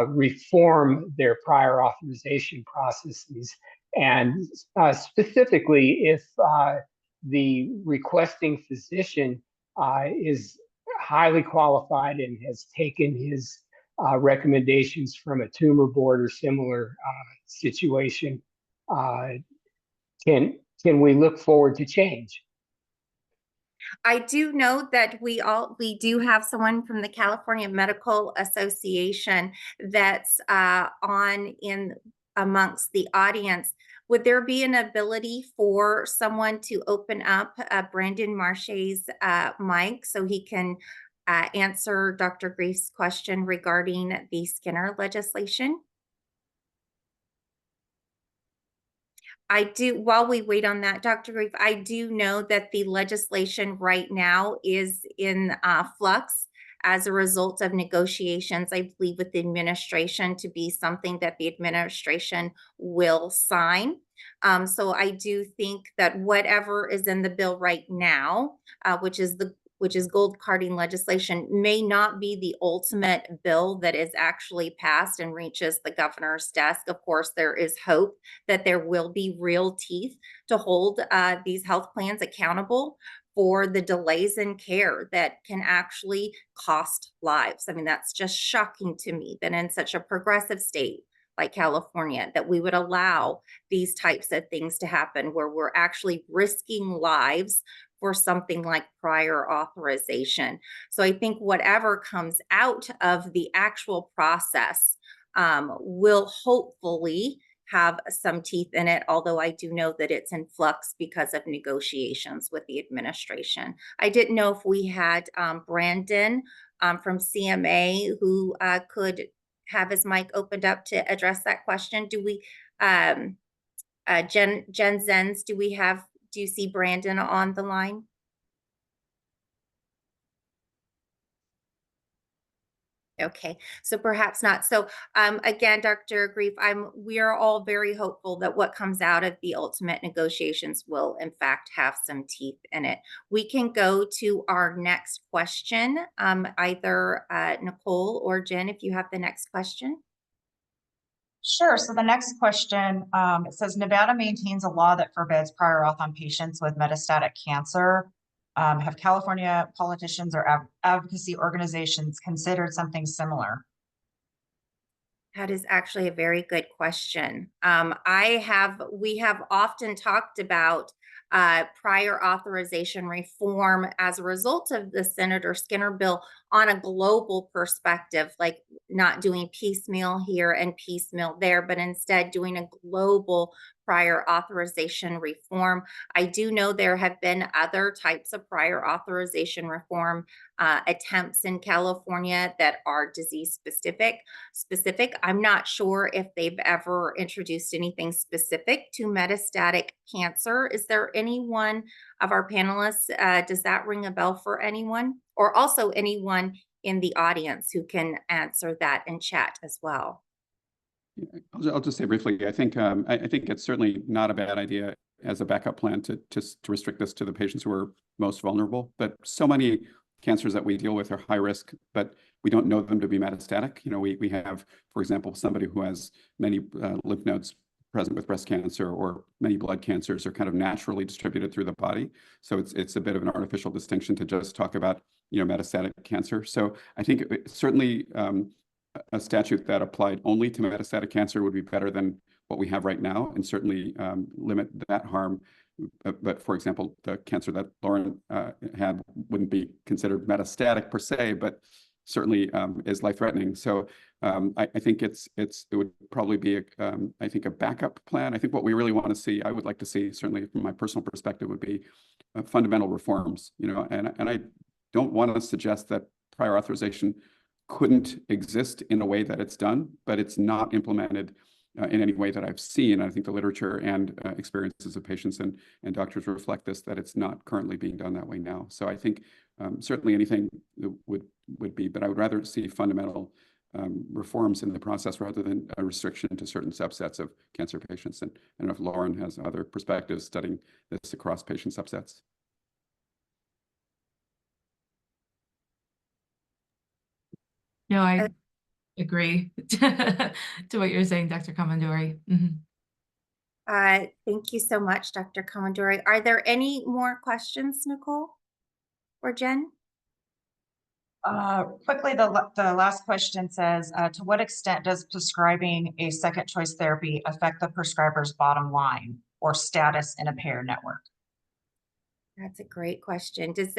reform their prior authorization processes? And specifically, if the requesting physician is highly qualified and has taken his recommendations from a tumor board or similar situation, can we look forward to change? I do know that we do have someone from the California Medical Association that's on in amongst the audience. Would there be an ability for someone to open up Brandon Marche's mic so he can answer Dr. Grief's question regarding the Skinner legislation? I do, while we wait on that, Dr. Grief, I do know that the legislation right now is in flux as a result of negotiations, I believe, with the administration to be something that the administration will sign. So I do think that whatever is in the bill right now, which is gold carding legislation, may not be the ultimate bill that is actually passed and reaches the governor's desk. Of course, there is hope that there will be real teeth to hold these health plans accountable for the delays in care that can actually cost lives. I mean, that's just shocking to me that in such a progressive state like California, that we would allow these types of things to happen where we're actually risking lives for something like prior authorization. So I think whatever comes out of the actual process will hopefully have some teeth in it, although I do know that it's in flux because of negotiations with the administration. I didn't know if we had Brandon from CMA who could have his mic opened up to address that question. Do we, Jen Zenz, do you see Brandon on the line? Okay, so perhaps not. So again, Dr. Grief, we are all very hopeful that what comes out of the ultimate negotiations will in fact have some teeth in it. We can go to our next question, either Nicole or Jen, if you have the next question. Sure. So the next question, it says Nevada maintains a law that forbids prior auth on patients with metastatic cancer. Have California politicians or advocacy organizations considered something similar? That is actually a very good question. We have often talked about prior authorization reform as a result of the Senator Skinner bill on a global perspective, like not doing piecemeal here and piecemeal there, but instead doing a global prior authorization reform. I do know there have been other types of prior authorization reform attempts in California that are disease specific. I'm not sure if they've ever introduced anything specific to metastatic cancer. Is there anyone of our panelists, does that ring a bell for anyone? Or also anyone in the audience who can answer that in chat as well? I'll just say briefly, I think it's certainly not a bad idea as a backup plan to restrict this to the patients who are most vulnerable. But so many cancers that we deal with are high risk, but we don't know them to be metastatic. We have, for example, somebody who has many lymph nodes present with breast cancer, or many blood cancers are kind of naturally distributed through the body. So it's a bit of an artificial distinction to just talk about metastatic cancer. So I think certainly a statute that applied only to metastatic cancer would be better than what we have right now, and certainly limit that harm. But for example, the cancer that Lauren had wouldn't be considered metastatic per se, but certainly is life-threatening. So I think it would probably be I think a backup plan. I think what we really want to see, I would like to see, certainly from my personal perspective, would be fundamental reforms. And I don't want to suggest that prior authorization couldn't exist in a way that it's done, but it's not implemented in any way that I've seen. I think the literature and experiences of patients and doctors reflect this, that it's not currently being done that way now. So I think certainly anything would be, but I would rather see fundamental reforms in the process rather than a restriction to certain subsets of cancer patients. And I don't know if Lauren has other perspectives studying this across patient subsets. No, I agree to what you're saying, Dr. Comandori. Thank you so much, Dr. Comandori. Are there any more questions, Nicole or Jen? Quickly, the last question says, to what extent does prescribing a second choice therapy affect the prescriber's bottom line or status in a payer network? That's a great question. Does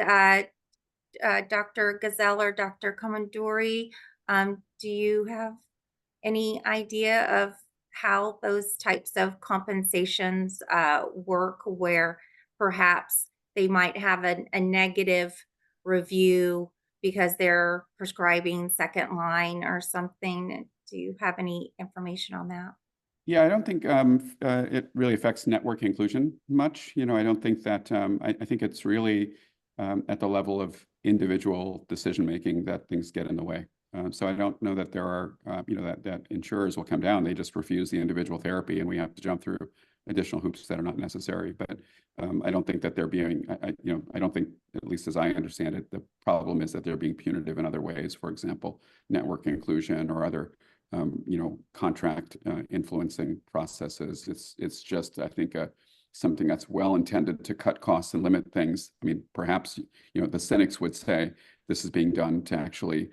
Dr. Gazelle or Dr. Comandori, do you have any idea of how those types of compensations work, where perhaps they might have a negative review because they're prescribing second line or something? Do you have any information on that? Yeah, I don't think it really affects network inclusion much. I don't think that, I think it's really at the level of individual decision-making that things get in the way. So I don't know that there are, that insurers will come down. They just refuse the individual therapy, and we have to jump through additional hoops that are not necessary. But I don't think that they're being, I don't think, at least as I understand it, the problem is that they're being punitive in other ways. For example, network inclusion or other, contract influencing processes. It's just, I think, something that's well intended to cut costs and limit things. I mean, perhaps, the cynics would say this is being done to actually,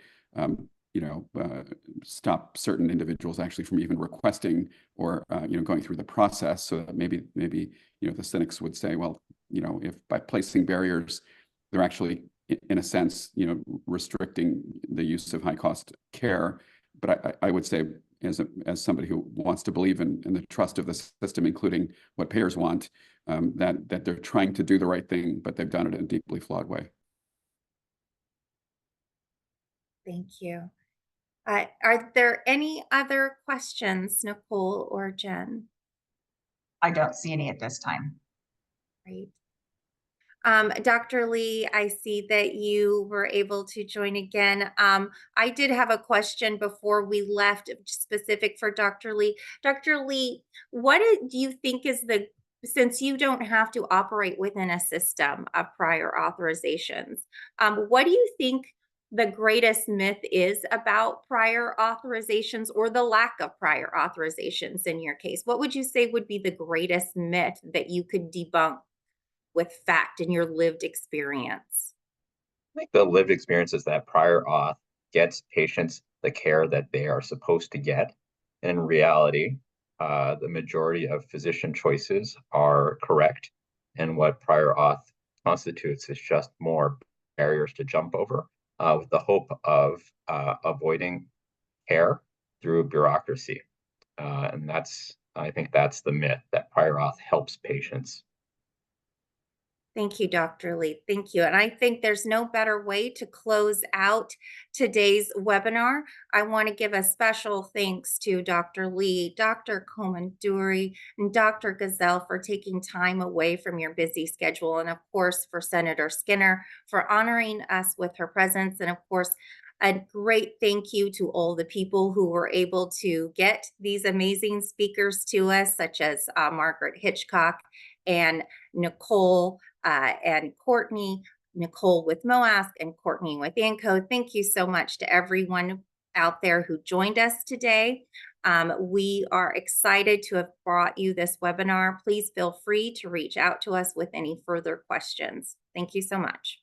stop certain individuals actually from even requesting or, going through the process. So that maybe, the cynics would say, well, if by placing barriers, they're actually, in a sense, restricting the use of high cost care. But I would say, as somebody who wants to believe in the trust of the system, including what payers want, that they're trying to do the right thing, but they've done it in a deeply flawed way. Thank you. Are there any other questions, Nicole or Jen? I don't see any at this time. Great. Dr. Lee, I see that you were able to join again. I did have a question before we left, specific for Dr. Lee. Dr. Lee, what do you think is since you don't have to operate within a system of prior authorizations, what do you think the greatest myth is about prior authorizations, or the lack of prior authorizations in your case? What would you say would be the greatest myth that you could debunk with fact in your lived experience? I think the lived experience is that prior auth gets patients the care that they are supposed to get. And in reality, the majority of physician choices are correct. And what prior auth constitutes is just more barriers to jump over with the hope of avoiding care through bureaucracy. And I think that's the myth, that prior auth helps patients. Thank you, Dr. Lee. Thank you. And I think there's no better way to close out today's webinar. I want to give a special thanks to Dr. Lee, Dr. Komanduri, and Dr. Gazelle for taking time away from your busy schedule. And of course, for Senator Skinner for honoring us with her presence. And of course, a great thank you to all the people who were able to get these amazing speakers to us, such as Margaret Hitchcock and Nicole and Courtney, Nicole with MOASK and Courtney with ANCO. Thank you so much to everyone out there who joined us today. We are excited to have brought you this webinar. Please feel free to reach out to us with any further questions. Thank you so much.